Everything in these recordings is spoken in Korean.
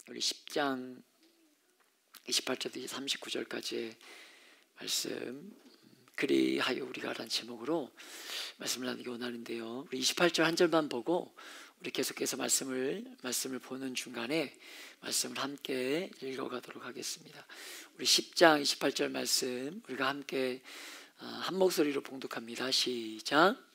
우리 10장 28절부터 39절까지의 말씀, 그리하여 우리가 라는 제목으로 말씀을 나누기 원하는데요. 우리 28절 한 절만 보고 우리 계속해서 말씀을 보는 중간에 말씀을 함께 읽어가도록 하겠습니다. 우리 10장 28절 말씀 우리가 함께 한 목소리로 봉독합니다. 시작.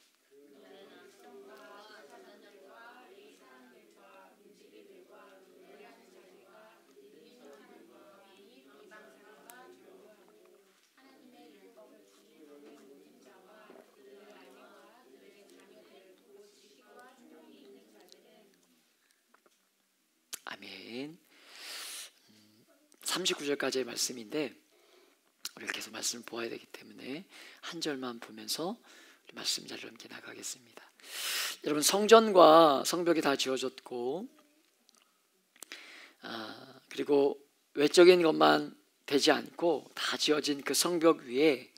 아멘. 39절까지의 말씀인데 우리가 계속 말씀을 보아야 되기 때문에 한 절만 보면서 우리 말씀 자리로 함께 나가겠습니다. 여러분, 성전과 성벽이 다 지어졌고 그리고 외적인 것만 되지 않고 다 지어진 그 성벽 위에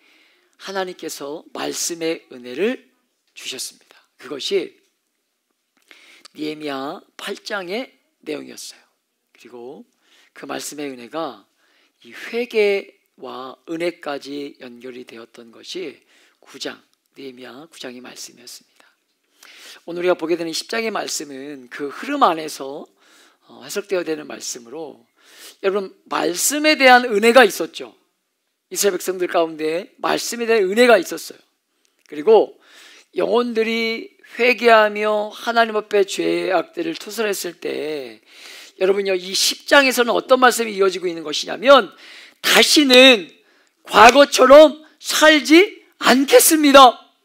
하나님께서 말씀의 은혜를 주셨습니다. 그것이 느헤미야 8장의 내용이었어요. 그리고 그 말씀의 은혜가 이 회개와 은혜까지 연결이 되었던 것이 9장, 느헤미야 9장의 말씀이었습니다. 오늘 우리가 보게 되는 10장의 말씀은 그 흐름 안에서 해석되어야 되는 말씀으로, 여러분, 말씀에 대한 은혜가 있었죠. 이스라엘 백성들 가운데 말씀에 대한 은혜가 있었어요. 그리고 영혼들이 회개하며 하나님 앞에 죄악들을 투설했을 때, 여러분요, 이 10장에서는 어떤 말씀이 이어지고 있는 것이냐면, 다시는 과거처럼 살지 않겠습니다.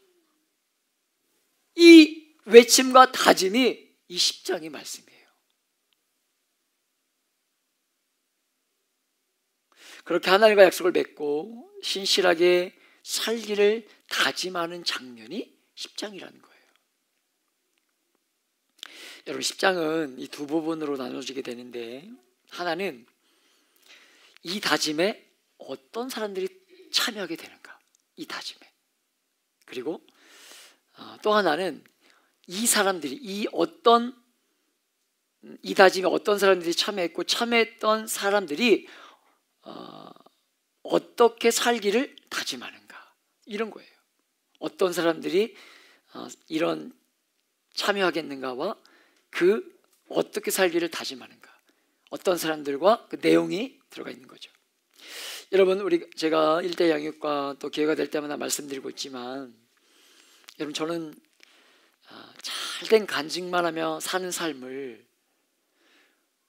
이 외침과 다짐이 이 10장의 말씀이에요. 그렇게 하나님과 약속을 맺고 신실하게 살기를 다짐하는 장면이 10장이라는 거예요. 여러분, 10장은 이 두 부분으로 나눠지게 되는데, 하나는 이 다짐에 어떤 사람들이 참여하게 되는가, 이 다짐에. 그리고 또 하나는 이 사람들이 이 다짐에 어떤 사람들이 참여했고, 참여했던 사람들이 어떻게 살기를 다짐하는가, 이런 거예요. 어떤 사람들이 이런 참여하겠는가와 그 어떻게 살기를 다짐하는가, 어떤 사람들과 그 내용이 들어가 있는 거죠. 여러분, 제가 일대 양육과 또 기회가 될 때마다 말씀드리고 있지만, 여러분, 저는 잘된 간증만 하며 사는 삶을,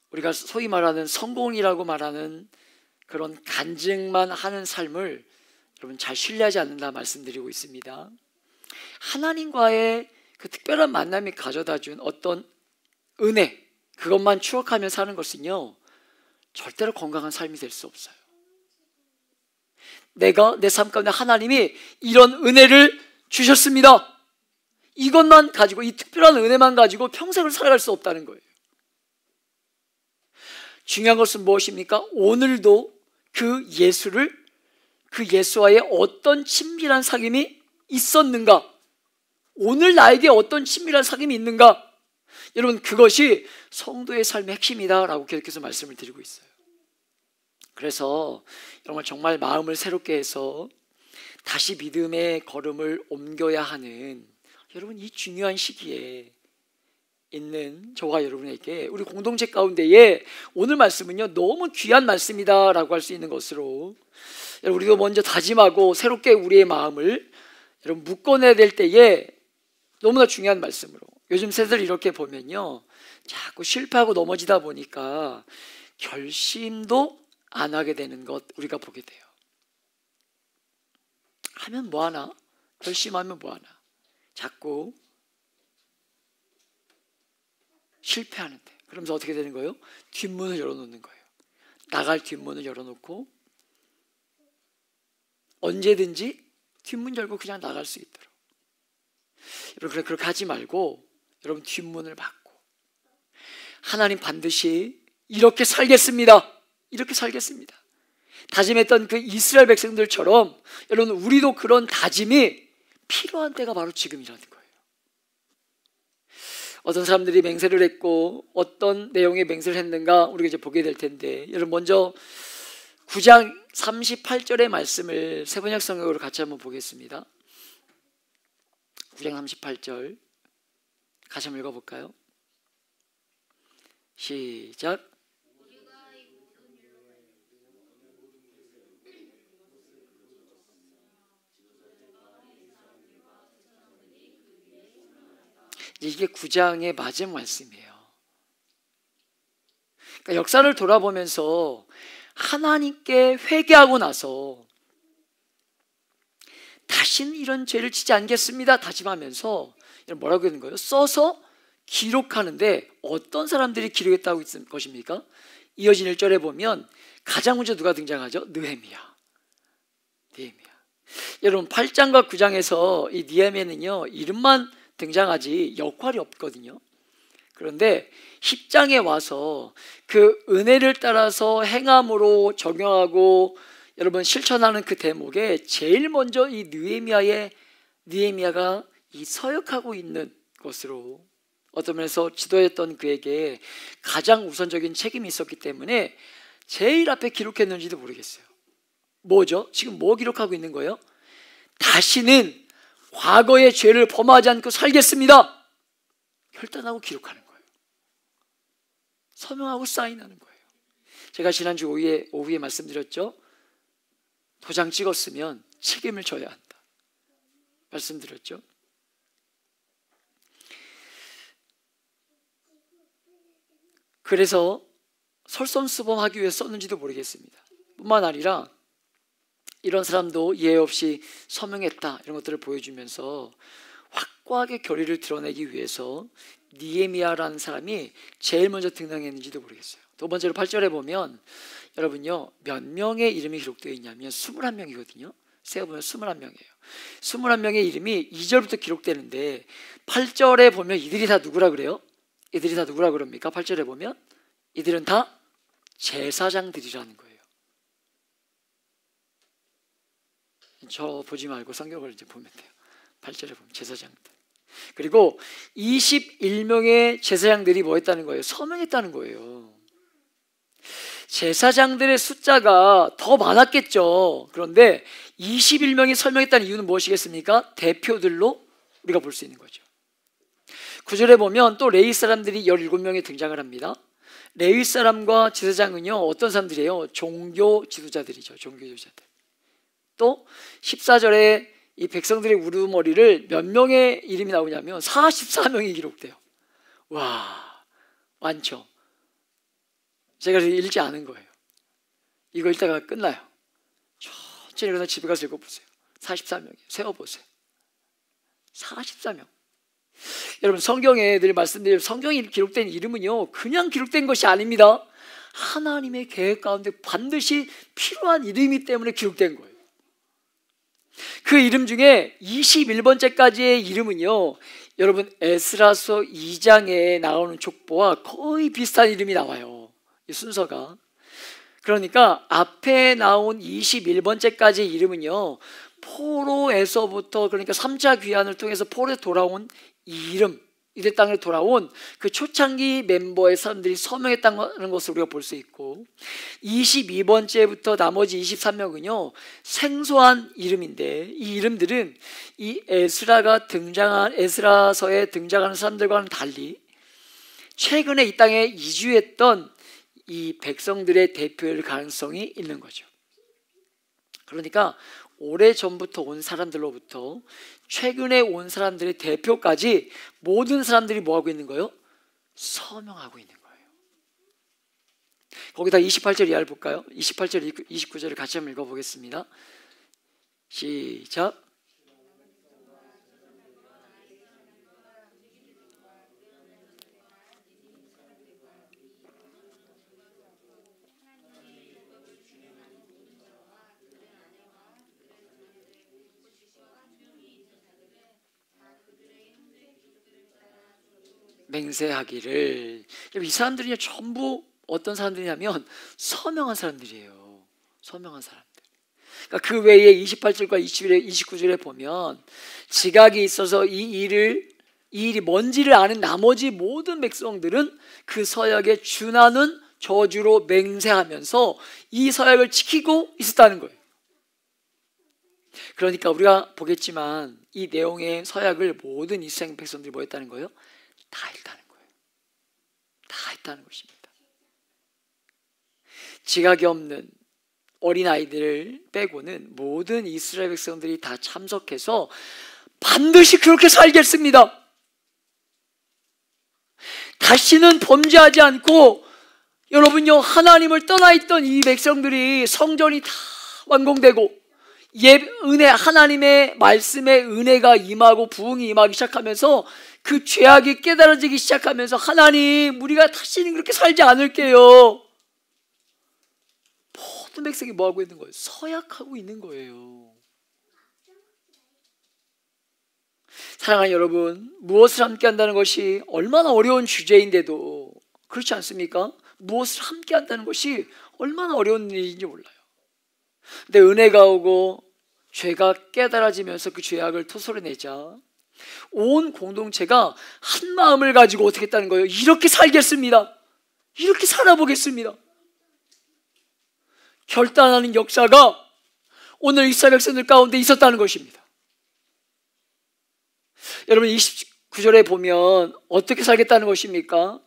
우리가 소위 말하는 성공이라고 말하는 그런 간증만 하는 삶을 여러분 잘 신뢰하지 않는다 말씀드리고 있습니다. 하나님과의 그 특별한 만남이 가져다 준 어떤 은혜, 그것만 추억하며 사는 것은요, 절대로 건강한 삶이 될 수 없어요. 내가 내 삶 가운데 하나님이 이런 은혜를 주셨습니다, 이것만 가지고, 이 특별한 은혜만 가지고 평생을 살아갈 수 없다는 거예요. 중요한 것은 무엇입니까? 오늘도 그 예수와의 어떤 친밀한 사귐이 있었는가, 오늘 나에게 어떤 친밀한 사귐이 있는가, 여러분, 그것이 성도의 삶의 핵심이다 라고 계속해서 말씀을 드리고 있어요. 그래서 여러분, 정말 마음을 새롭게 해서 다시 믿음의 걸음을 옮겨야 하는, 여러분, 이 중요한 시기에 있는 저와 여러분에게, 우리 공동체 가운데에 오늘 말씀은요, 너무 귀한 말씀이다 라고 할 수 있는 것으로, 여러분, 우리도 먼저 다짐하고 새롭게 우리의 마음을 여러분 묶어내야 될 때에 너무나 중요한 말씀으로, 요즘 세대를 이렇게 보면요, 자꾸 실패하고 넘어지다 보니까 결심도 안 하게 되는 것 우리가 보게 돼요. 하면 뭐하나? 결심하면 뭐하나? 자꾸 실패하는데, 그러면서 어떻게 되는 거예요? 뒷문을 열어놓는 거예요. 나갈 뒷문을 열어놓고 언제든지 뒷문 열고 그냥 나갈 수 있도록. 여러분, 그렇게 하지 말고 여러분 뒷문을 막고, 하나님 반드시 이렇게 살겠습니다, 이렇게 살겠습니다 다짐했던 그 이스라엘 백성들처럼, 여러분, 우리도 그런 다짐이 필요한 때가 바로 지금이라는 거예요. 어떤 사람들이 맹세를 했고 어떤 내용의 맹세를 했는가 우리가 이제 보게 될 텐데, 여러분 먼저 9장 38절의 말씀을 세번역 성경으로 같이 한번 보겠습니다. 9장 38절 같이 한번 읽어볼까요? 시작. 이게 9장의 마지막 말씀이에요. 그러니까 역사를 돌아보면서 하나님께 회개하고 나서 다시는 이런 죄를 짓지 않겠습니다 다짐하면서 뭐라고 하는 거예요? 써서 기록하는데 어떤 사람들이 기록했다고 있는 것입니까? 이어진 1절에 보면 가장 먼저 누가 등장하죠? 느헤미야. 여러분 8장과 9장에서 이 느헤미야는요 이름만 등장하지 역할이 없거든요. 그런데 10장에 와서 그 은혜를 따라서 행함으로 적용하고 여러분 실천하는 그 대목에 제일 먼저 이 느헤미야가 이 서역하고 있는 것으로 어떤 면에서 지도했던 그에게 가장 우선적인 책임이 있었기 때문에 제일 앞에 기록했는지도 모르겠어요. 뭐죠? 지금 뭐 기록하고 있는 거예요? 다시는 과거의 죄를 범하지 않고 살겠습니다 결단하고 기록하는 거예요. 서명하고 사인하는 거예요. 제가 지난주 오후에 말씀드렸죠. 도장 찍었으면 책임을 져야 한다 말씀드렸죠. 그래서 설선수범하기 위해 썼는지도 모르겠습니다. 뿐만 아니라 이런 사람도 예외 없이 서명했다 이런 것들을 보여주면서 확고하게 결의를 드러내기 위해서 느헤미야라는 사람이 제일 먼저 등장했는지도 모르겠어요. 두 번째로 8절에 보면 여러분요 몇 명의 이름이 기록되어 있냐면 21명이거든요 세어보면 21명이에요 21명의 이름이 2절부터 기록되는데 8절에 보면 이들이 다 누구라 그래요? 이들이 다 누구라 그럽니까? 8절에 보면 이들은 다 제사장들이라는 거예요. 저 보지 말고 성경을 이제 보면 돼요. 8절에 보면 제사장들. 그리고 21명의 제사장들이 뭐 했다는 거예요? 서명했다는 거예요. 제사장들의 숫자가 더 많았겠죠. 그런데 21명이 서명했다는 이유는 무엇이겠습니까? 대표들로 우리가 볼 수 있는 거죠. 9절에 보면 또 레위 사람들이 17명이 등장을 합니다. 레위 사람과 제사장은요 어떤 사람들이에요? 종교 지도자들이죠. 종교 지도자들. 또 14절에 이 백성들의 우두머리를 몇 명의 이름이 나오냐면 44명이 기록돼요. 와, 많죠. 제가 읽지 않은 거예요. 이거 읽다가 끝나요. 천천히 그래서 집에 가서 읽어보세요. 44명이에요. 세어보세요. 44명. 여러분 성경에 늘 말씀드린 성경에 기록된 이름은요 그냥 기록된 것이 아닙니다. 하나님의 계획 가운데 반드시 필요한 이름이기 때문에 기록된 거예요. 그 이름 중에 21번째까지의 이름은요 여러분 에스라서 2장에 나오는 족보와 거의 비슷한 이름이 나와요. 이 순서가. 그러니까 앞에 나온 21번째까지의 이름은요 포로에서부터 그러니까 3차 귀환을 통해서 포로에 돌아온 이 이름, 이들 땅에 돌아온 그 초창기 멤버의 사람들이 서명했다는 것을 우리가 볼 수 있고 22번째부터 나머지 23명은요 생소한 이름인데 이 이름들은 이 에스라서에 등장하는 사람들과는 달리 최근에 이 땅에 이주했던 이 백성들의 대표일 가능성이 있는 거죠. 그러니까 오래전부터 온 사람들로부터 최근에 온 사람들의 대표까지 모든 사람들이 뭐하고 있는 거예요? 서명하고 있는 거예요. 거기다 28절 이하를 볼까요? 28절 29절을 같이 한번 읽어보겠습니다. 시작. 맹세하기를. 이 사람들이 전부 어떤 사람들이냐면 서명한 사람들이에요. 서명한 사람들. 그러니까 그 외에 28절과 29절에 보면 지각이 있어서 이 일을 이 일이 뭔지를 아는 나머지 모든 백성들은 그 서약에 준하는 저주로 맹세하면서 이 서약을 지키고 있었다는 거예요. 그러니까 우리가 보겠지만 이 내용의 서약을 모든 이스라엘 백성들이 뭐 했다는 거예요? 다 했다는 거예요. 다 했다는 것입니다. 지각이 없는 어린아이들을 빼고는 모든 이스라엘 백성들이 다 참석해서 반드시 그렇게 살겠습니다. 다시는 범죄하지 않고, 여러분요, 하나님을 떠나 있던 이 백성들이 성전이 다 완공되고 은혜, 하나님의 말씀의 은혜가 임하고 부흥이 임하기 시작하면서 그 죄악이 깨달아지기 시작하면서 하나님, 우리가 다시는 그렇게 살지 않을게요. 모든 백성이 뭐하고 있는 거예요? 서약하고 있는 거예요. 사랑하는 여러분, 무엇을 함께 한다는 것이 얼마나 어려운 주제인데도, 그렇지 않습니까? 무엇을 함께 한다는 것이 얼마나 어려운 일인지 몰라요. 근데 은혜가 오고 죄가 깨달아지면서 그 죄악을 토설해내자 온 공동체가 한 마음을 가지고 어떻게 했다는 거예요? 이렇게 살겠습니다. 이렇게 살아보겠습니다. 결단하는 역사가 오늘 이스라엘 백성들 가운데 있었다는 것입니다. 여러분, 29절에 보면 어떻게 살겠다는 것입니까?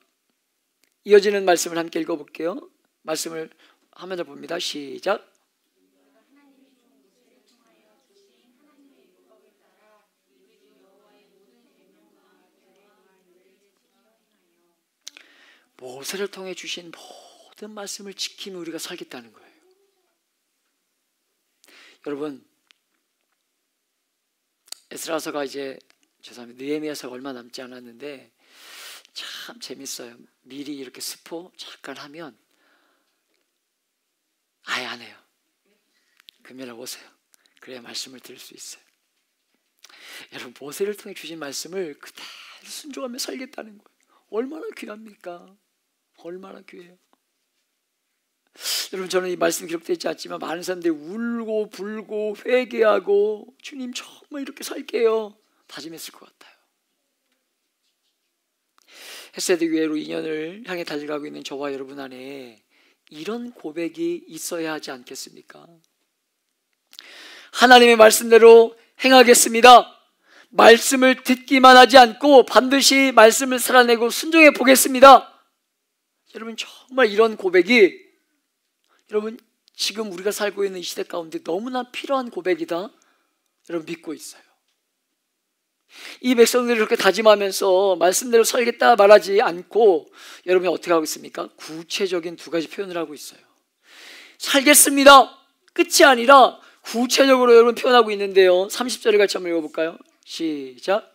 이어지는 말씀을 함께 읽어볼게요. 말씀을 화면을 봅니다. 시작. 모세를 통해 주신 모든 말씀을 지키며 우리가 살겠다는 거예요. 여러분, 에스라서가 이제 느헤미야서가 얼마 남지 않았는데 참 재밌어요. 미리 이렇게 스포 잠깐 하면 아예 안 해요. 금요일에 오세요. 그래야 말씀을 들을 수 있어요. 여러분, 모세를 통해 주신 말씀을 그대로 순종하며 살겠다는 거예요. 얼마나 귀합니까? 얼마나 귀해요. 여러분, 저는 이 말씀 기록되지 않지만 많은 사람들이 울고 불고 회개하고 주님 정말 이렇게 살게요 다짐했을 것 같아요. 헤세드 교회로 2년을 향해 달려가고 있는 저와 여러분 안에 이런 고백이 있어야 하지 않겠습니까? 하나님의 말씀대로 행하겠습니다. 말씀을 듣기만 하지 않고 반드시 말씀을 살아내고 순종해 보겠습니다. 여러분, 정말 이런 고백이 여러분 지금 우리가 살고 있는 이 시대 가운데 너무나 필요한 고백이다 여러분 믿고 있어요. 이 백성들이 그렇게 다짐하면서 말씀대로 살겠다 말하지 않고 여러분이 어떻게 하고 있습니까? 구체적인 두 가지 표현을 하고 있어요. 살겠습니다 끝이 아니라 구체적으로 여러분 표현하고 있는데요, 30절을 같이 한번 읽어볼까요? 시작.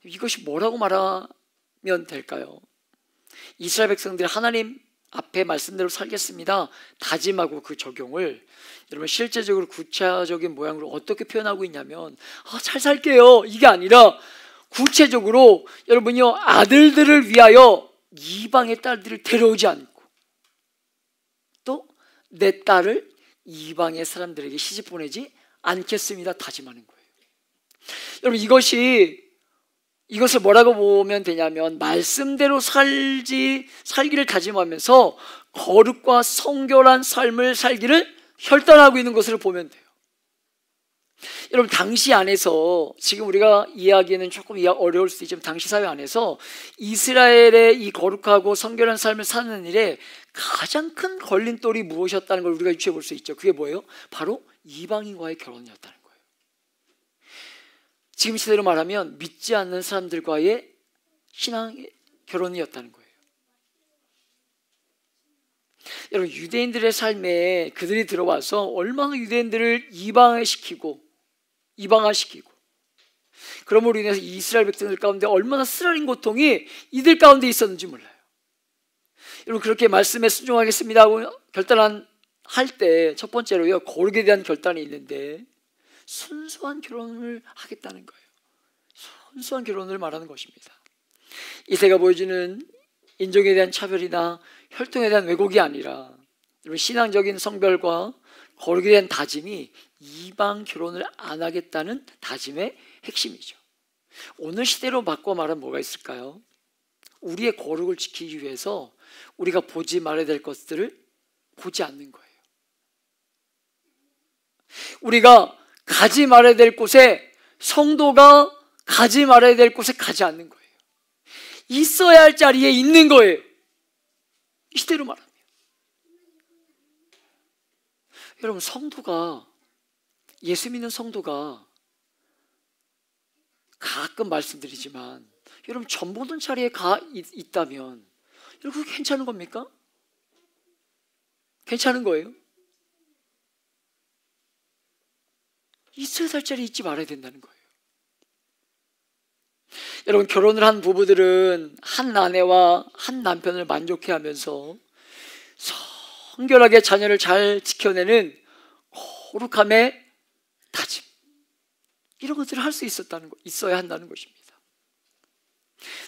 이것이 뭐라고 말하면 될까요? 이스라엘 백성들이 하나님 앞에 말씀대로 살겠습니다 다짐하고 그 적용을 여러분 실제적으로 구체적인 모양으로 어떻게 표현하고 있냐면 잘 살게요 이게 아니라 구체적으로 여러분요, 아들들을 위하여 이방의 딸들을 데려오지 않고 또 내 딸을 이방의 사람들에게 시집 보내지 않겠습니다 다짐하는 거예요. 여러분, 이것을 뭐라고 보면 되냐면 말씀대로 살기를 다짐하면서 거룩과 성결한 삶을 살기를 혈단하고 있는 것을 보면 돼요. 여러분, 당시 안에서 지금 우리가 이해하기에는 조금 어려울 수도 있지만 당시 사회 안에서 이스라엘의 이 거룩하고 성결한 삶을 사는 일에 가장 큰 걸림돌이 무엇이었다는 걸 우리가 유추해 볼 수 있죠. 그게 뭐예요? 바로 이방인과의 결혼이었다는 거예요. 지금 시대로 말하면 믿지 않는 사람들과의 신앙의 결혼이었다는 거예요. 여러분, 유대인들의 삶에 그들이 들어와서 얼마나 유대인들을 이방화시키고 그러므로 인해서 이스라엘 백성들 가운데 얼마나 쓰라린 고통이 이들 가운데 있었는지 몰라요. 여러분, 그렇게 말씀에 순종하겠습니다 하고 할 때 첫 번째로요, 거룩에 대한 결단이 있는데 순수한 결혼을 하겠다는 거예요. 순수한 결혼을 말하는 것입니다. 이세가 보여주는 인종에 대한 차별이나 혈통에 대한 왜곡이 아니라 여러분, 신앙적인 성별과 거룩에 대한 다짐이 이방 결혼을 안 하겠다는 다짐의 핵심이죠. 오늘 시대로 바꿔 말하면 뭐가 있을까요? 우리의 거룩을 지키기 위해서 우리가 보지 말아야 될 것들을 보지 않는 거예요. 우리가 가지 말아야 될 곳에, 성도가 가지 말아야 될 곳에 가지 않는 거예요. 있어야 할 자리에 있는 거예요. 이 시대로 말하면. 여러분, 성도가, 예수 믿는 성도가, 가끔 말씀드리지만 여러분 전 보던 자리에 있다면 여러분 그게 괜찮은 겁니까? 괜찮은 거예요? 있어야 할 자리에 있지 말아야 된다는 거예요. 여러분, 결혼을 한 부부들은 한 아내와 한 남편을 만족해 하면서 성결하게 자녀를 잘 지켜내는 거룩함의 다짐, 이런 것들을 할 수 있어야 한다는 것입니다.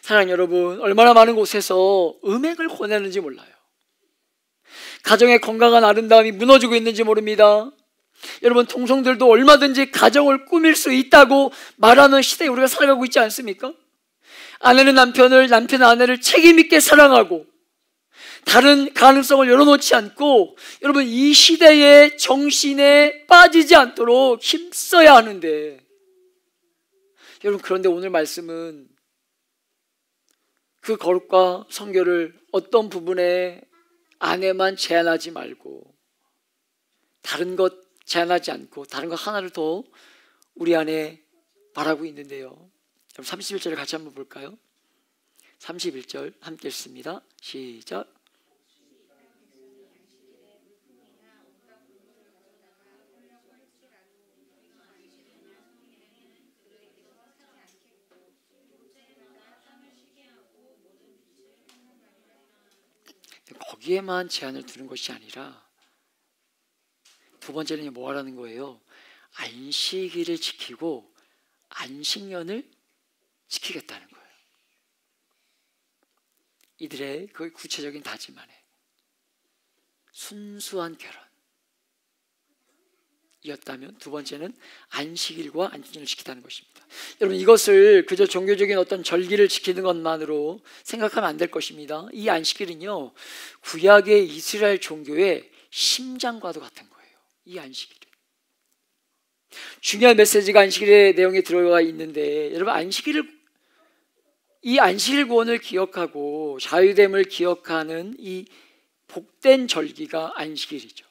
사랑하는 여러분, 얼마나 많은 곳에서 음행을 권하는지 몰라요. 가정의 건강한 아름다움이 무너지고 있는지 모릅니다. 여러분, 동성들도 얼마든지 가정을 꾸밀 수 있다고 말하는 시대에 우리가 살아가고 있지 않습니까? 아내는 남편을, 남편은 아내를 책임 있게 사랑하고 다른 가능성을 열어놓지 않고, 여러분, 이 시대의 정신에 빠지지 않도록 힘써야 하는데, 여러분, 그런데 오늘 말씀은 그 거룩과 성결을 어떤 부분에 아내만 제한하지 말고 다른 것 제한하지 않고 다른 것 하나를 더 우리 안에 바라고 있는데요. 31절을 같이 한번 볼까요? 31절 함께 읽습니다. 시작. 거기에만 제한을 두는 것이 아니라 두 번째는 뭐 하라는 거예요? 안식일을 지키고 안식년을 지키겠다는 거예요. 이들의 그 구체적인 다짐 안에 순수한 결혼이었다면, 두 번째는 안식일과 안식년을 지키다는 것입니다. 여러분, 이것을 그저 종교적인 어떤 절기를 지키는 것만으로 생각하면 안 될 것입니다. 이 안식일은요, 구약의 이스라엘 종교의 심장과도 같은 거예요. 이 안식일은 중요한 메시지가 안식일의 내용에 들어가 있는데, 여러분, 이 안식일 구원을 기억하고 자유됨을 기억하는 이 복된 절기가 안식일이죠.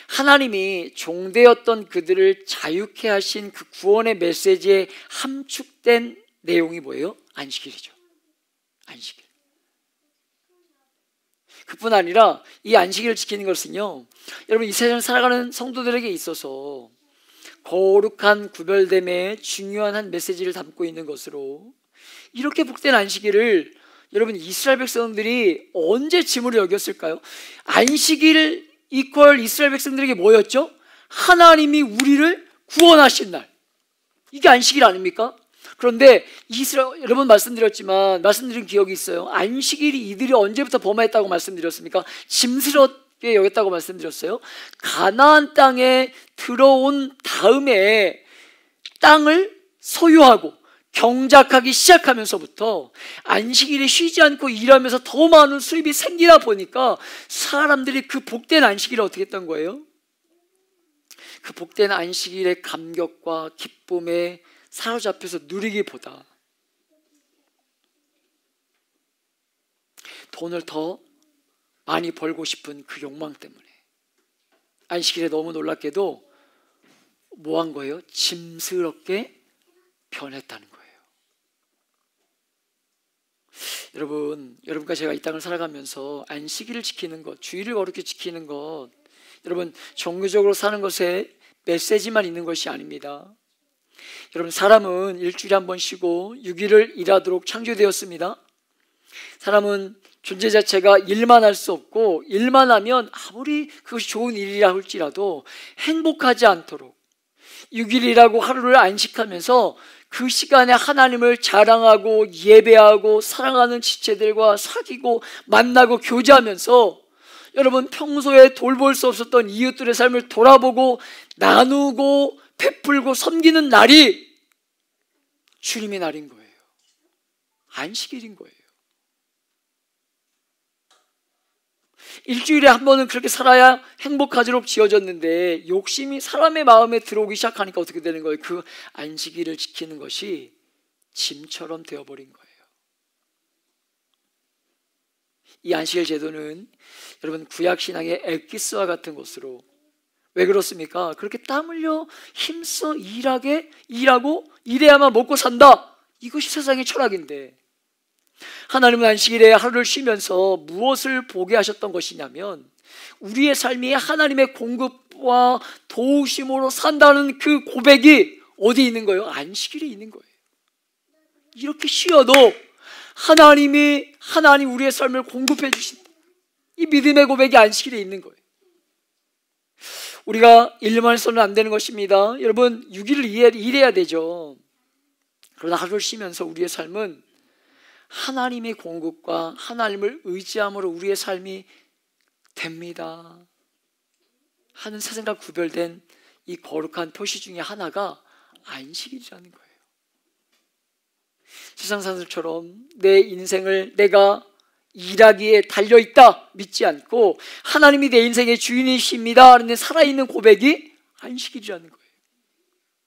하나님이 종되었던 그들을 자유케 하신 그 구원의 메시지에 함축된 내용이 뭐예요? 안식일이죠. 안식일. 그뿐 아니라 이 안식일을 지키는 것은요, 여러분, 이 세상을 살아가는 성도들에게 있어서 거룩한 구별됨의 중요한 한 메시지를 담고 있는 것으로, 이렇게 복된 안식일을 여러분, 이스라엘 백성들이 언제 짐으로 여겼을까요? 안식일 이퀄 이스라엘 백성들에게 뭐였죠? 하나님이 우리를 구원하신 날. 이게 안식일 아닙니까? 그런데 여러 번 말씀드린 기억이 있어요. 안식일이 이들이 언제부터 범하였다고 말씀드렸습니까? 짐스럽게 여겼다고 말씀드렸어요. 가나안 땅에 들어온 다음에 땅을 소유하고 경작하기 시작하면서부터 안식일에 쉬지 않고 일하면서 더 많은 수입이 생기다 보니까 사람들이 그 복된 안식일을 어떻게 했던 거예요? 그 복된 안식일의 감격과 기쁨에 사로잡혀서 누리기보다 돈을 더 많이 벌고 싶은 그 욕망 때문에 안식일에 너무 놀랍게도 뭐 한 거예요? 짐스럽게 변했다는 거예요. 여러분과 제가 이 땅을 살아가면서 안식일을 지키는 것, 주일을 거룩히 지키는 것, 여러분, 종교적으로 사는 것에 메시지만 있는 것이 아닙니다. 여러분, 사람은 일주일에 한 번 쉬고 6일을 일하도록 창조되었습니다. 사람은 존재 자체가 일만 할 수 없고, 일만 하면 아무리 그것이 좋은 일이라 할지라도 행복하지 않도록 6일 일하고 하루를 안식하면서 그 시간에 하나님을 자랑하고 예배하고 사랑하는 지체들과 사귀고 만나고 교제하면서 여러분 평소에 돌볼 수 없었던 이웃들의 삶을 돌아보고 나누고 베풀고 섬기는 날이 주님의 날인 거예요. 안식일인 거예요. 일주일에 한 번은 그렇게 살아야 행복하도록 지어졌는데 욕심이 사람의 마음에 들어오기 시작하니까 어떻게 되는 거예요? 그 안식일을 지키는 것이 짐처럼 되어버린 거예요. 이 안식일 제도는 여러분 구약신앙의 엑기스와 같은 것으로, 왜 그렇습니까? 그렇게 땀 흘려 힘써 일하고 일해야만 먹고 산다, 이것이 세상의 철학인데, 하나님은 안식일에 하루를 쉬면서 무엇을 보게 하셨던 것이냐면 우리의 삶이 하나님의 공급과 도우심으로 산다는 그 고백이 어디 있는 거예요? 안식일에 있는 거예요. 이렇게 쉬어도 하나님 우리의 삶을 공급해 주신다, 이 믿음의 고백이 안식일에 있는 거예요. 우리가 일만 해서는 안 되는 것입니다. 여러분 6일을 일해야 되죠. 그러나 하루를 쉬면서 우리의 삶은 하나님의 공급과 하나님을 의지함으로 우리의 삶이 됩니다 하는 세상과 구별된 이 거룩한 표시 중에 하나가 안식일이라는 거예요. 세상 사람들처럼 내 인생을 내가 일하기에 달려있다 믿지 않고 하나님이 내 인생의 주인이십니다 하는 살아있는 고백이 안식일이라는 거예요.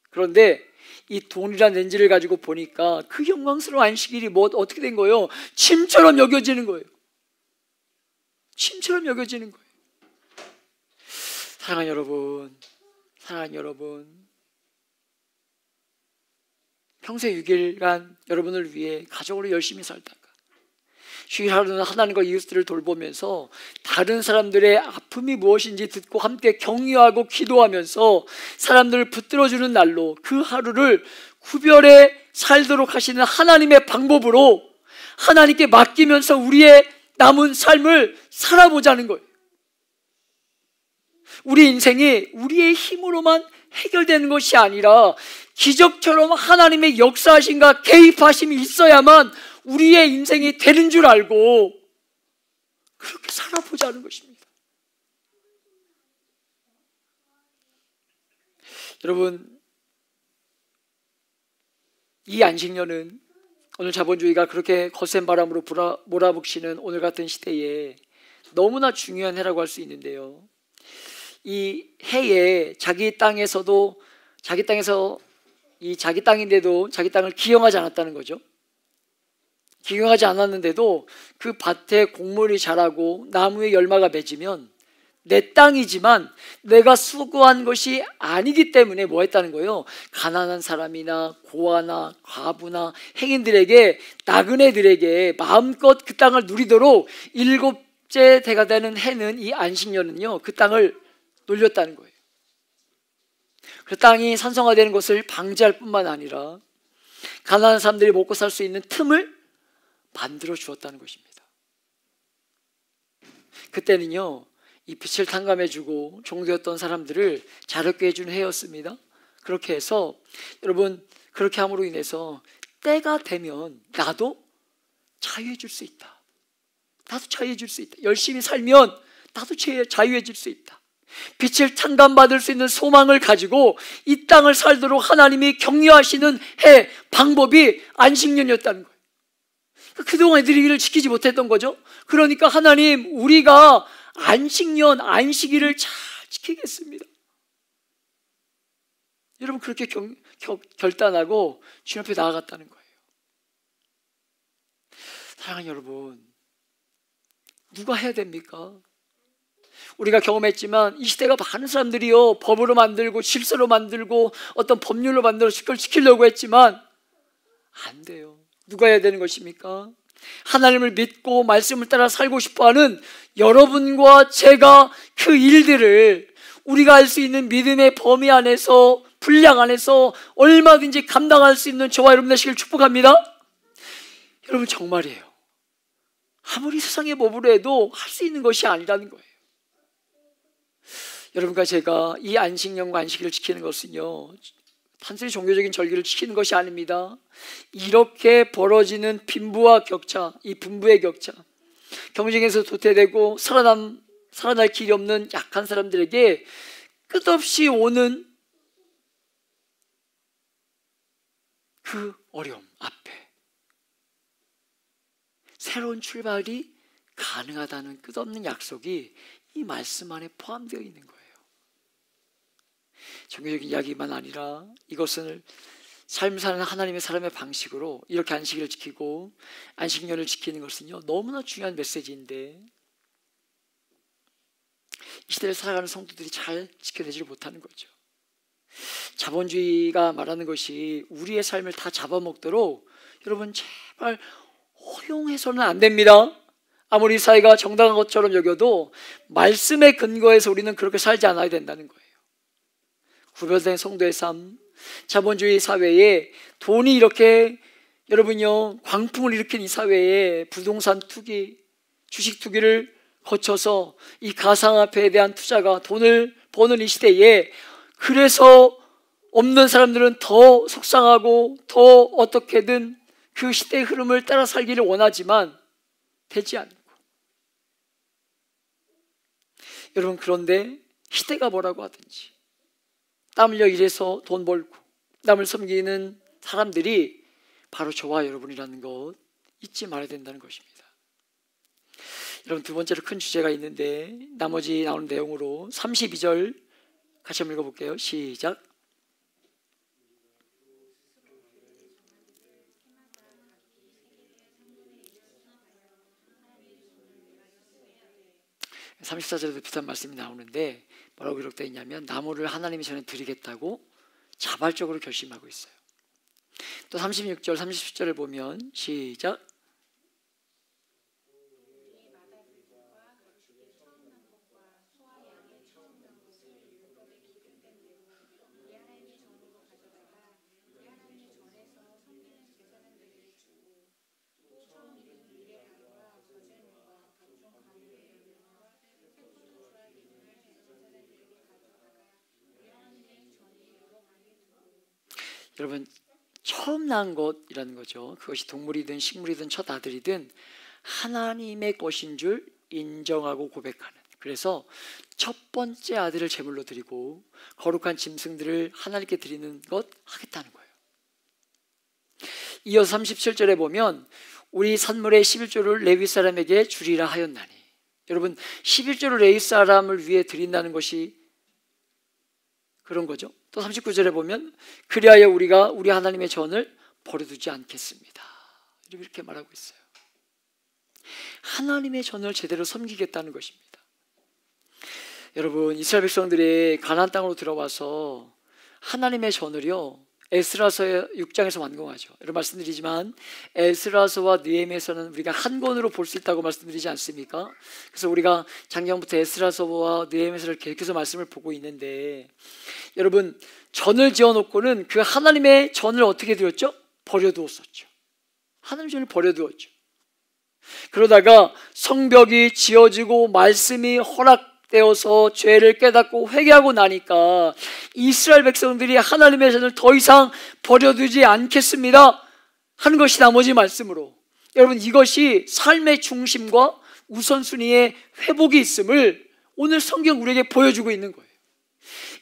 그런데 이 돈이란 렌즈를 가지고 보니까 그 영광스러운 안식일이 어떻게 된 거예요? 침처럼 여겨지는 거예요. 침처럼 여겨지는 거예요. 사랑하는 여러분, 평생 6일간 여러분을 위해 가족으로 열심히 살다가 휴일 하루는 하나님과 이웃들을 돌보면서 다른 사람들의 아픔이 무엇인지 듣고 함께 격려하고 기도하면서 사람들을 붙들어주는 날로 그 하루를 구별해 살도록 하시는 하나님의 방법으로 하나님께 맡기면서 우리의 남은 삶을 살아보자는 거예요. 우리 인생이 우리의 힘으로만 해결되는 것이 아니라 기적처럼 하나님의 역사하심과 개입하심이 있어야만 우리의 인생이 되는 줄 알고 그렇게 살아보자는 것입니다. 여러분, 이 안식년은 오늘 자본주의가 그렇게 거센 바람으로 몰아붙이는 오늘 같은 시대에 너무나 중요한 해라고 할 수 있는데요, 이 해에 자기 땅에서 자기 땅인데도 자기 땅을 기용하지 않았다는 거죠. 기용하지 않았는데도 그 밭에 곡물이 자라고 나무에 열매가 맺으면 내 땅이지만 내가 수고한 것이 아니기 때문에 뭐 했다는 거예요? 가난한 사람이나 고아나 과부나 행인들에게, 나그네들에게 마음껏 그 땅을 누리도록 7째 대가 되는 해는, 이 안식년은요, 그 땅을 놀렸다는 거예요. 그 땅이 산성화되는 것을 방지할 뿐만 아니라 가난한 사람들이 먹고 살 수 있는 틈을 만들어 주었다는 것입니다. 그때는요, 이 빛을 탕감해주고 종되었던 사람들을 자렵게 해주는 해였습니다. 그렇게 해서 여러분, 그렇게 함으로 인해서 때가 되면 나도 자유해질 수 있다. 나도 자유해질 수 있다. 열심히 살면 나도 자유해질 수 있다. 빛을 탕감받을 수 있는 소망을 가지고 이 땅을 살도록 하나님이 격려하시는 해, 방법이 안식년이었다는 거예요. 그동안 애들이 지키지 못했던 거죠. 그러니까 하나님, 우리가 안식일을 잘 지키겠습니다. 여러분, 그렇게 결단하고 주님 앞에 나아갔다는 거예요. 사랑하는 여러분, 누가 해야 됩니까? 우리가 경험했지만 이 시대가 많은 사람들이요, 법으로 만들고 질서로 만들고 어떤 법률로 만들어서 그걸 지키려고 했지만 안 돼요. 누가 해야 되는 것입니까? 하나님을 믿고 말씀을 따라 살고 싶어하는 여러분과 제가 그 일들을 우리가 할 수 있는 믿음의 범위 안에서, 분량 안에서 얼마든지 감당할 수 있는 저와 여러분 되시길 축복합니다. 여러분, 정말이에요. 아무리 세상의 법으로 해도 할 수 있는 것이 아니라는 거예요. 여러분과 제가 이 안식년과 안식일을 지키는 것은요, 단순히 종교적인 절기를 지키는 것이 아닙니다. 이렇게 벌어지는 빈부와 격차, 이 분부의 격차, 경쟁에서 도태되고 살아날 길이 없는 약한 사람들에게 끝없이 오는 그 어려움 앞에 새로운 출발이 가능하다는 끝없는 약속이 이 말씀 안에 포함되어 있는 거예요. 종교적인 이야기만 아니라 이것을 삶을 사는 하나님의 사람의 방식으로 이렇게 안식일을 지키고 안식년을 지키는 것은요, 너무나 중요한 메시지인데 이 시대를 살아가는 성도들이 잘 지켜내지 못하는 거죠. 자본주의가 말하는 것이 우리의 삶을 다 잡아먹도록 여러분 제발 허용해서는 안 됩니다. 아무리 사회가 정당한 것처럼 여겨도 말씀에 근거해서 우리는 그렇게 살지 않아야 된다는 거예요. 구별된 성도의 삶, 자본주의 사회에 돈이 이렇게 여러분요 광풍을 일으킨 이 사회에 부동산 투기, 주식 투기를 거쳐서 이 가상화폐에 대한 투자가 돈을 버는 이 시대에 그래서 없는 사람들은 더 속상하고 더 어떻게든 그 시대의 흐름을 따라 살기를 원하지만 되지 않고 여러분 그런데 시대가 뭐라고 하든지 땀 흘려 일해서 돈 벌고 남을 섬기는 사람들이 바로 저와 여러분이라는 것 잊지 말아야 된다는 것입니다. 여러분 두 번째로 큰 주제가 있는데 나머지 나오는 내용으로 32절 같이 한번 읽어볼게요. 시작. (34절에도) 비슷한 말씀이 나오는데 뭐라고 기록되어 있냐면 나무를 하나님의 전에 드리겠다고 자발적으로 결심하고 있어요. 또 36절, 37절을 보면 시작. 여러분 처음 난 것이라는 거죠. 그것이 동물이든 식물이든 첫 아들이든 하나님의 것인 줄 인정하고 고백하는. 그래서 첫 번째 아들을 제물로 드리고 거룩한 짐승들을 하나님께 드리는 것 하겠다는 거예요. 이어서 37절에 보면 우리 산물의 11조를 레위 사람에게 주리라 하였나니. 여러분 11조를 레위 사람을 위해 드린다는 것이 그런 거죠. 또 39절에 보면 그리하여 우리가 우리 하나님의 전을 버려두지 않겠습니다. 이렇게 말하고 있어요. 하나님의 전을 제대로 섬기겠다는 것입니다. 여러분 이스라엘 백성들이 가나안 땅으로 들어와서 하나님의 전을요 에스라서 6장에서 완공하죠. 여러분 말씀드리지만 에스라서와 느헤미야서는 우리가 한 권으로 볼 수 있다고 말씀드리지 않습니까? 그래서 우리가 작년부터 에스라서와 느헤미야서를 계속해서 말씀을 보고 있는데 여러분 전을 지어놓고는 그 하나님의 전을 어떻게 드렸죠? 버려두었었죠. 하나님의 전을 버려두었죠. 그러다가 성벽이 지어지고 말씀이 허락되어서 죄를 깨닫고 회개하고 나니까 이스라엘 백성들이 하나님의 전을 더 이상 버려두지 않겠습니다 하는 것이 나머지 말씀으로 여러분 이것이 삶의 중심과 우선순위의 회복이 있음을 오늘 성경 우리에게 보여주고 있는 거예요.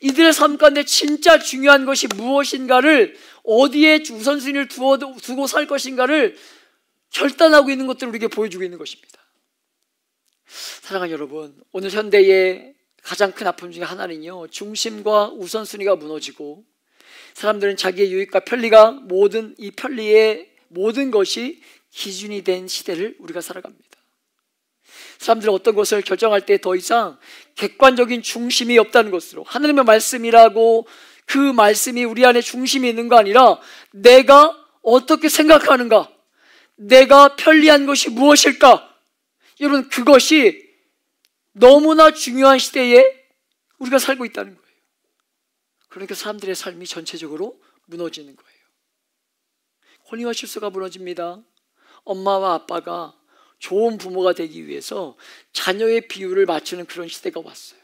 이들의 삶 가운데 진짜 중요한 것이 무엇인가를 어디에 우선순위를 두고 살 것인가를 결단하고 있는 것들을 우리에게 보여주고 있는 것입니다. 사랑하는 여러분, 오늘 현대의 가장 큰 아픔 중에 하나는요 중심과 우선순위가 무너지고 사람들은 자기의 유익과 편리가 모든 이 편리의 모든 것이 기준이 된 시대를 우리가 살아갑니다. 사람들은 어떤 것을 결정할 때 더 이상 객관적인 중심이 없다는 것으로 하나님의 말씀이라고 그 말씀이 우리 안에 중심이 있는 거 아니라 내가 어떻게 생각하는가, 내가 편리한 것이 무엇일까, 여러분 그것이 너무나 중요한 시대에 우리가 살고 있다는 거예요. 그러니까 사람들의 삶이 전체적으로 무너지는 거예요. 혼인과 실수가 무너집니다. 엄마와 아빠가 좋은 부모가 되기 위해서 자녀의 비율을 맞추는 그런 시대가 왔어요.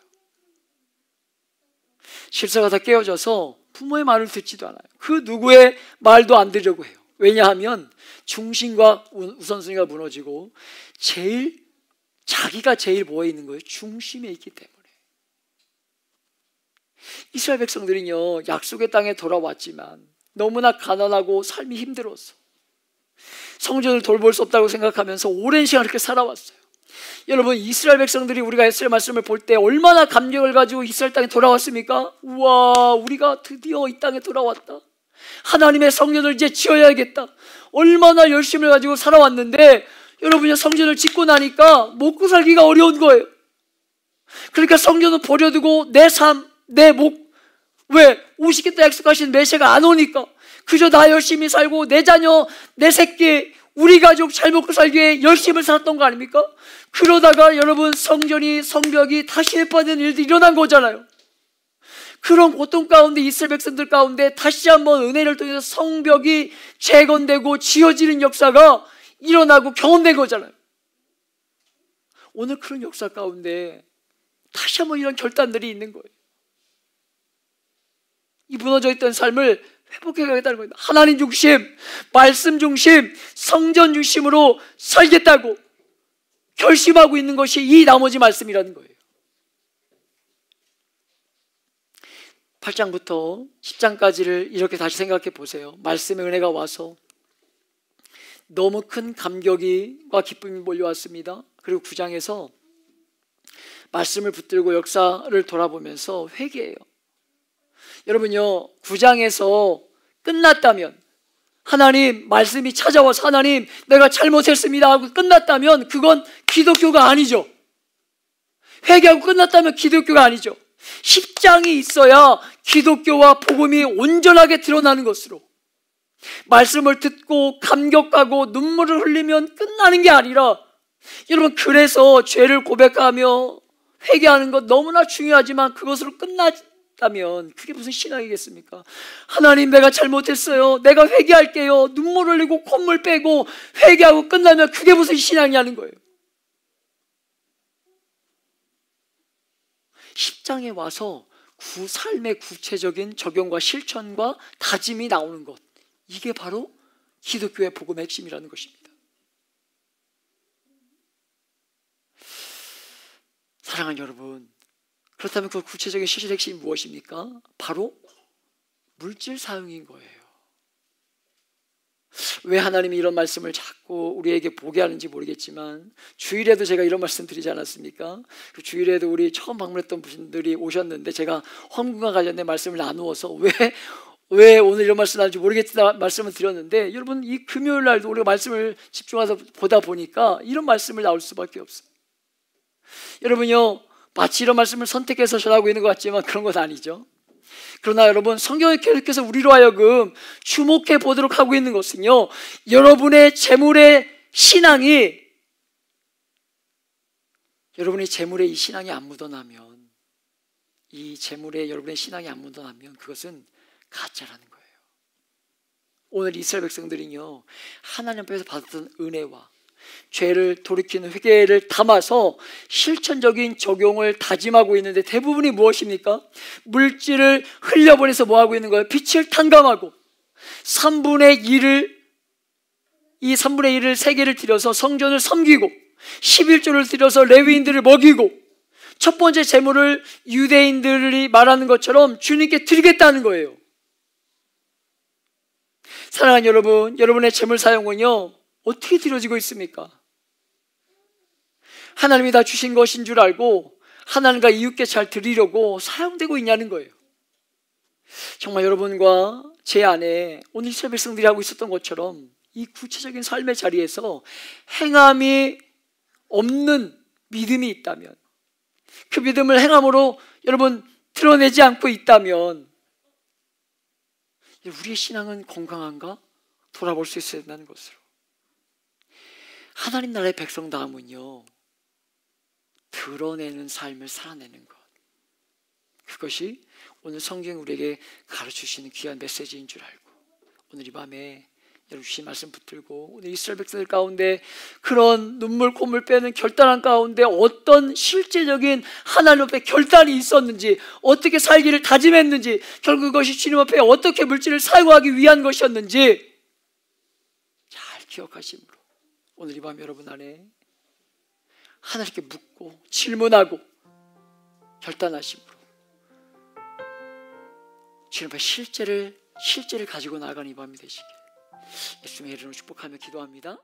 실수가 다 깨어져서 부모의 말을 듣지도 않아요. 그 누구의 말도 안 들으려고 해요. 왜냐하면 중심과 우선순위가 무너지고 제일 자기가 제일 뭐에 있는 거예요? 중심에 있기 때문에. 이스라엘 백성들은요, 약속의 땅에 돌아왔지만 너무나 가난하고 삶이 힘들었어. 성전을 돌볼 수 없다고 생각하면서 오랜 시간 그렇게 살아왔어요. 여러분, 이스라엘 백성들이 우리가 에스겔 말씀을 볼 때 얼마나 감격을 가지고 이스라엘 땅에 돌아왔습니까? 우와, 우리가 드디어 이 땅에 돌아왔다. 하나님의 성전을 이제 지어야겠다. 얼마나 열심을 가지고 살아왔는데 여러분이 성전을 짓고 나니까 먹고 살기가 어려운 거예요. 그러니까 성전을 버려두고 내 삶, 내 목, 왜? 오시겠다 약속하신 메시아가 안 오니까 그저 나 열심히 살고 내 자녀, 내 새끼, 우리 가족 잘 먹고 살기 위해 열심히 살았던 거 아닙니까? 그러다가 여러분 성벽이 다시 해빠지는 일들이 일어난 거잖아요. 그런 고통 가운데 이스라엘 백성들 가운데 다시 한번 은혜를 통해서 성벽이 재건되고 지어지는 역사가 일어나고 경험된 거잖아요. 오늘 그런 역사 가운데 다시 한번 이런 결단들이 있는 거예요. 이 무너져 있던 삶을 회복해 가겠다는 겁니다. 하나님 중심, 말씀 중심, 성전 중심으로 살겠다고 결심하고 있는 것이 이 나머지 말씀이라는 거예요. 8장부터 10장까지를 이렇게 다시 생각해 보세요. 말씀의 은혜가 와서 너무 큰 감격과 기쁨이 몰려왔습니다. 그리고 9장에서 말씀을 붙들고 역사를 돌아보면서 회개해요. 여러분요, 9장에서 끝났다면, 하나님 말씀이 찾아와서 하나님 내가 잘못했습니다 하고 끝났다면 그건 기독교가 아니죠. 회개하고 끝났다면 기독교가 아니죠. 10장이 있어야 기독교와 복음이 온전하게 드러나는 것으로, 말씀을 듣고 감격하고 눈물을 흘리면 끝나는 게 아니라, 여러분, 그래서 죄를 고백하며 회개하는 것 너무나 중요하지만 그것으로 끝났다면 그게 무슨 신앙이겠습니까? 하나님 내가 잘못했어요, 내가 회개할게요, 눈물 흘리고 콧물 빼고 회개하고 끝나면 그게 무슨 신앙이냐는 거예요. 10장에 와서 삶의 구체적인 적용과 실천과 다짐이 나오는 것, 이게 바로 기독교의 복음의 핵심이라는 것입니다. 사랑하는 여러분, 그렇다면 그 구체적인 실천의 핵심이 무엇입니까? 바로 물질 사용인 거예요. 왜 하나님이 이런 말씀을 자꾸 우리에게 보게 하는지 모르겠지만, 주일에도 제가 이런 말씀 드리지 않았습니까? 그 주일에도 우리 처음 방문했던 분들이 오셨는데 제가 헌금과 관련된 말씀을 나누어서 왜 오늘 이런 말씀 나는지 모르겠다 말씀을 드렸는데, 여러분, 이 금요일 날도 우리가 말씀을 집중해서 보다 보니까 이런 말씀을 나올 수밖에 없어요. 여러분요, 마치 이런 말씀을 선택해서 전하고 있는 것 같지만 그런 것 아니죠. 그러나 여러분, 성경을 계속해서 우리로 하여금 주목해 보도록 하고 있는 것은요, 여러분의 재물의 신앙이, 여러분의 재물에 이 신앙이 안 묻어나면, 이 재물에 여러분의 신앙이 안 묻어나면 그것은 가짜라는 거예요. 오늘 이스라엘 백성들은요, 하나님 앞에서 받았던 은혜와 죄를 돌이키는 회개를 담아서 실천적인 적용을 다짐하고 있는데, 대부분이 무엇입니까? 물질을 흘려보내서 뭐하고 있는 거예요? 빛을 탕감하고 3분의 1을 세계를 들여서 성전을 섬기고 11조를 들여서 레위인들을 먹이고, 첫 번째 재물을 유대인들이 말하는 것처럼 주님께 드리겠다는 거예요. 사랑하는 여러분, 여러분의 재물 사용은요 어떻게 드려지고 있습니까? 하나님이 다 주신 것인 줄 알고 하나님과 이웃께 잘 드리려고 사용되고 있냐는 거예요. 정말 여러분과 제 안에 오늘 이스라엘 백성들이 하고 있었던 것처럼 이 구체적인 삶의 자리에서 행함이 없는 믿음이 있다면, 그 믿음을 행함으로 여러분 드러내지 않고 있다면, 우리의 신앙은 건강한가? 돌아볼 수 있어야 된다는 것으로. 하나님 나라의 백성다움은요, 드러내는 삶을 살아내는 것, 그것이 오늘 성경이 우리에게 가르쳐주시는 귀한 메시지인 줄 알고, 오늘 이 밤에 여러분 주신 말씀 붙들고 오늘 이스라엘 백성들 가운데 그런 눈물 콧물 빼는 결단한 가운데 어떤 실제적인 하나님 앞에 결단이 있었는지, 어떻게 살기를 다짐했는지, 결국 그것이 주님 앞에 어떻게 물질을 사용하기 위한 것이었는지 잘 기억하심으로 오늘 이 밤 여러분 안에 하나님께 묻고 질문하고 결단하심으로 주님 앞에 실제를 가지고 나아가는 이 밤이 되시길 예수님의 이름으로 축복하며 기도합니다.